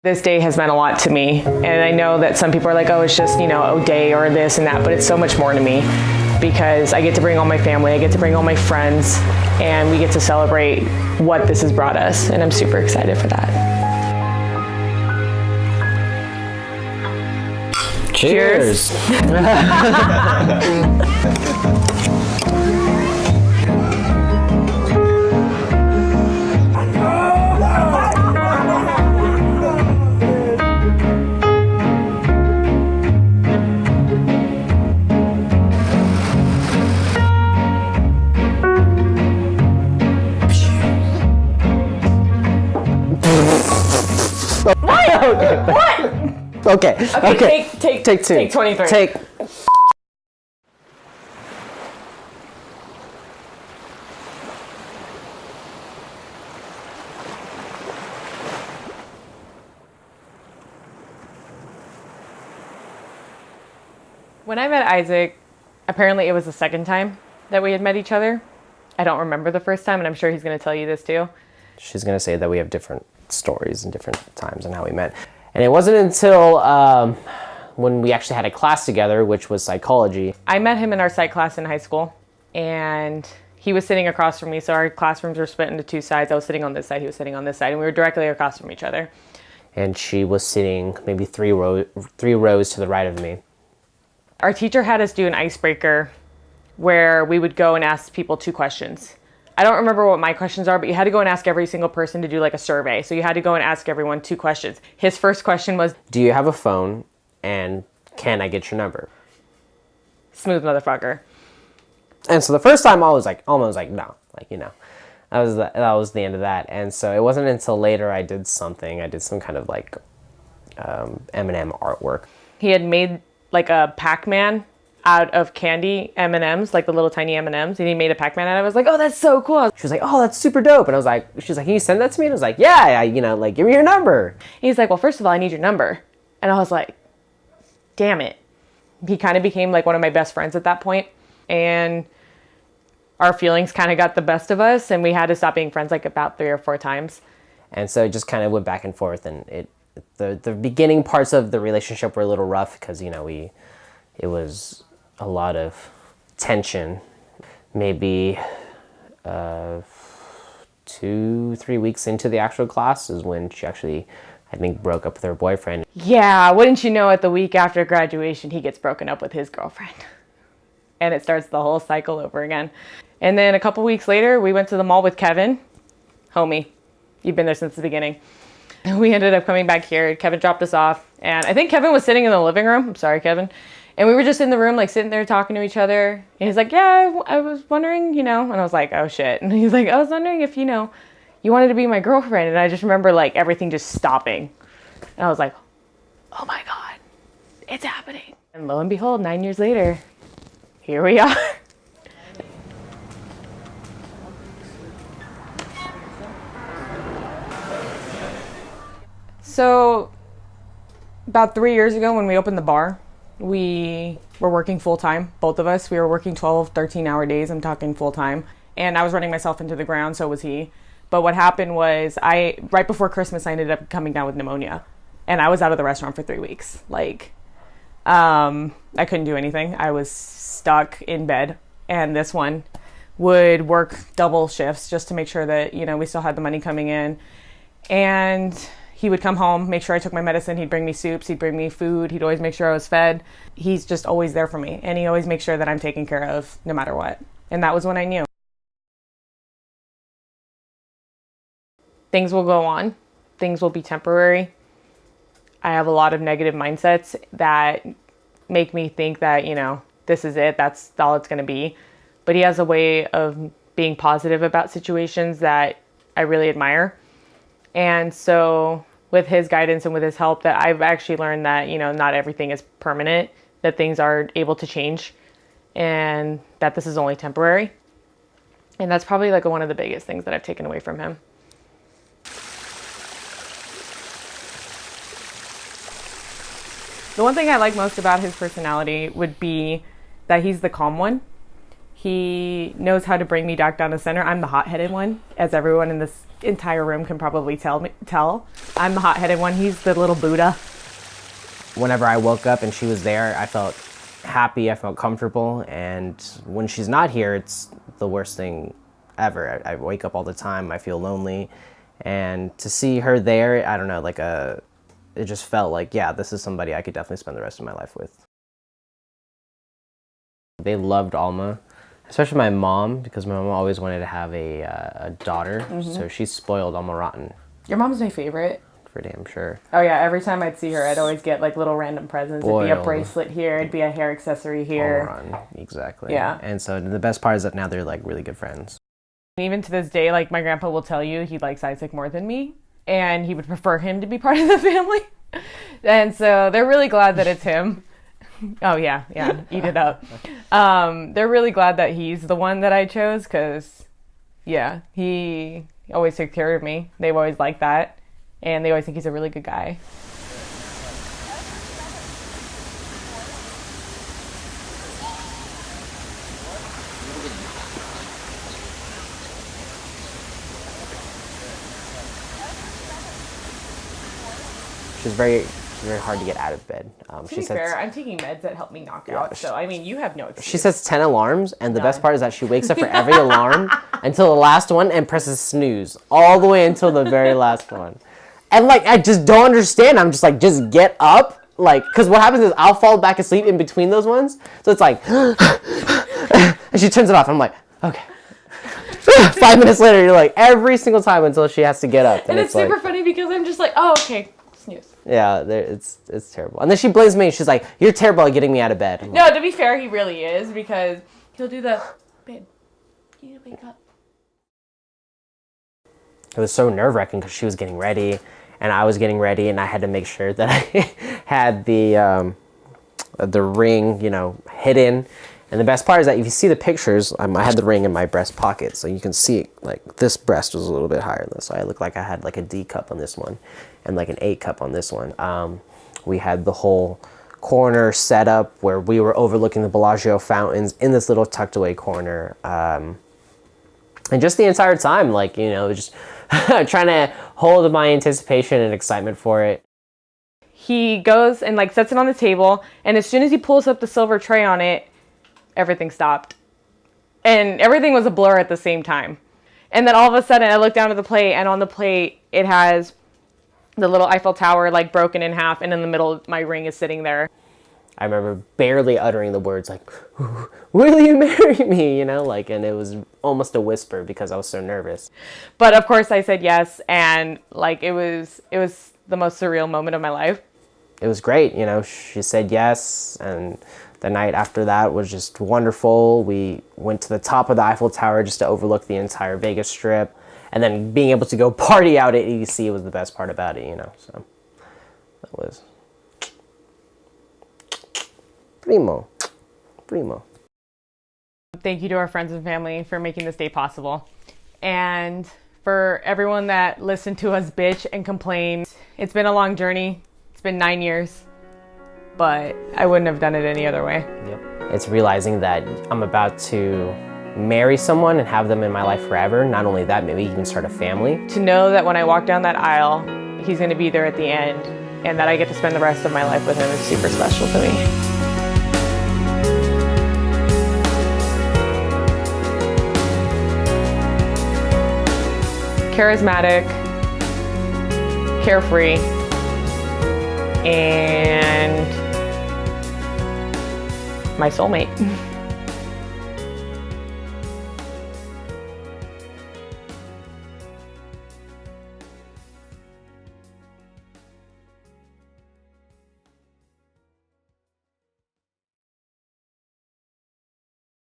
This day has meant a lot to me, and I know that some people are like, oh, it's just, a day or this and that, but it's so much more to me because I get to bring all my family, I get to bring all my friends, and we get to celebrate what this has brought us, and I'm super excited for that. Cheers. What? Okay. Take two. Take 23. Take. When I met Isaac, apparently it was the second time that we had met each other. I don't remember the first time, and I'm sure he's going to tell you this too. She's going to say that we have different stories and different times and how we met. And it wasn't until when we actually had a class together, which was psychology. I met him in our psych class in high school, and he was sitting across from me. So our classrooms were split into two sides. I was sitting on this side, he was sitting on this side, and we were directly across from each other. And she was sitting maybe three rows to the right of me. Our teacher had us do an icebreaker where we would go and ask people 2 questions. I don't remember what my questions are, but you had to go and ask every single person to do like a survey. So you had to go and ask everyone 2 questions. His first question was, do you have a phone and can I get your number? Smooth motherfucker. And so the first time I was like, almost like, no, that was the end of that. And so it wasn't until later I did some kind of like M&M artwork. He had made like a Pac-Man out of candy M&Ms, like the little tiny M&Ms, and he made a Pac-Man out of it. I was like, oh, that's so cool. She was like, oh, that's super dope. And she was like, can you send that to me? And I was like, yeah, give me your number. And he's like, well, first of all, I need your number. And I was like, damn it. He kind of became like one of my best friends at that point, and our feelings kind of got the best of us, and we had to stop being friends like about 3 or 4 times. And so it just kind of went back and forth, and the beginning parts of the relationship were a little rough because, it was a lot of tension. Maybe 2-3 weeks into the actual class is when she actually, I think, broke up with her boyfriend. Yeah, wouldn't you know it, the week after graduation, he gets broken up with his girlfriend. And it starts the whole cycle over again. And then a couple weeks later, we went to the mall with Kevin. Homie, you've been there since the beginning. And we ended up coming back here. Kevin dropped us off. And I think Kevin was sitting in the living room. I'm sorry, Kevin. And we were just in the room, like sitting there talking to each other. And he's like, yeah, I was wondering, And I was like, oh shit. And he's like, I was wondering if, you wanted to be my girlfriend. And I just remember like everything just stopping. And I was like, oh my God, it's happening. And lo and behold, 9 years later, here we are. So about 3 years ago when we opened the bar, we were working full time, both of us. We were working 12, 13-hour days. I'm talking full time. And I was running myself into the ground, so was he. But what happened was right before Christmas, I ended up coming down with pneumonia. And I was out of the restaurant for 3 weeks. I couldn't do anything. I was stuck in bed. And this one would work double shifts just to make sure that, we still had the money coming in. And he would come home, make sure I took my medicine. He'd bring me soups. He'd bring me food. He'd always make sure I was fed. He's just always there for me. And he always makes sure that I'm taken care of no matter what. And that was when I knew. Things will go on. Things will be temporary. I have a lot of negative mindsets that make me think that, this is it. That's all it's going to be. But he has a way of being positive about situations that I really admire. And so with his guidance and with his help, that I've actually learned that, not everything is permanent, that things are able to change, and that this is only temporary. And that's probably like one of the biggest things that I've taken away from him. The one thing I like most about his personality would be that he's the calm one. He knows how to bring me back down to center. I'm the hot-headed one, as everyone in this entire room can probably tell. I'm the hot-headed one. He's the little Buddha. Whenever I woke up and she was there, I felt happy, I felt comfortable, and when she's not here, it's the worst thing ever. I wake up all the time, I feel lonely, and to see her there, I don't know, it just felt like, yeah, this is somebody I could definitely spend the rest of my life with. They loved Alma, especially my mom, because my mom always wanted to have a daughter, so she spoiled Alma rotten. Your mom's my favorite. For damn sure. Oh yeah, every time I'd see her, I'd always get like little random presents. It'd be a bracelet here, it'd be a hair accessory here. Alma rotten, exactly. Yeah. And so the best part is that now they're like really good friends. Even to this day, like my grandpa will tell you he likes Isaac more than me, and he would prefer him to be part of the family. And so they're really glad that it's him. Oh yeah, eat it up. They're really glad that he's the one that I chose, because yeah, he always takes care of me. They've always liked that, and they always think he's a really good guy. She's very hard to get out of bed. To be fair, I'm taking meds that help me knock out, so I mean, you have no excuse. She sets 10 alarms, and the best part is that she wakes up for every alarm until the last one and presses snooze all the way until the very last one. And like, I just don't understand. I'm just like, just get up. Like, because what happens is I'll fall back asleep in between those ones. So it's like, and she turns it off. I'm like, okay. 5 minutes later, you're like, every single time until she has to get up. And it's super funny because I'm just like, oh, okay, snooze. Yeah, it's terrible. And then she blames me. She's like, you're terrible at getting me out of bed. No, to be fair, he really is, because he'll do the, babe, you need to wake up. It was so nerve-wracking because she was getting ready and I was getting ready, and I had to make sure that I had the ring, hidden. And the best part is that if you see the pictures, I had the ring in my breast pocket, so you can see like this breast was a little bit higher than this. So I looked like I had like a D cup on this one and like an A cup on this one. We had the whole corner set up where we were overlooking the Bellagio fountains in this little tucked away corner. And just the entire time, just trying to hold my anticipation and excitement for it. He goes and sets it on the table, and as soon as he pulls up the silver tray on it, everything stopped. And everything was a blur at the same time. And then all of a sudden I look down at the plate, and on the plate it has the little Eiffel Tower broken in half, and in the middle my ring is sitting there. I remember barely uttering the words will you marry me? And it was almost a whisper because I was so nervous. But of course I said yes, and it was the most surreal moment of my life. It was great, she said yes, and the night after that was just wonderful. We went to the top of the Eiffel Tower just to overlook the entire Vegas Strip, and then being able to go party out at EDC was the best part about it, so that was primo. Thank you to our friends and family for making this day possible. And for everyone that listened to us bitch and complain. It's been a long journey. It's been 9 years, but I wouldn't have done it any other way. Yep. It's realizing that I'm about to marry someone and have them in my life forever. Not only that, maybe even start a family. To know that when I walk down that aisle, he's going to be there at the end, and that I get to spend the rest of my life with him is super special to me. Charismatic, carefree, and my soulmate.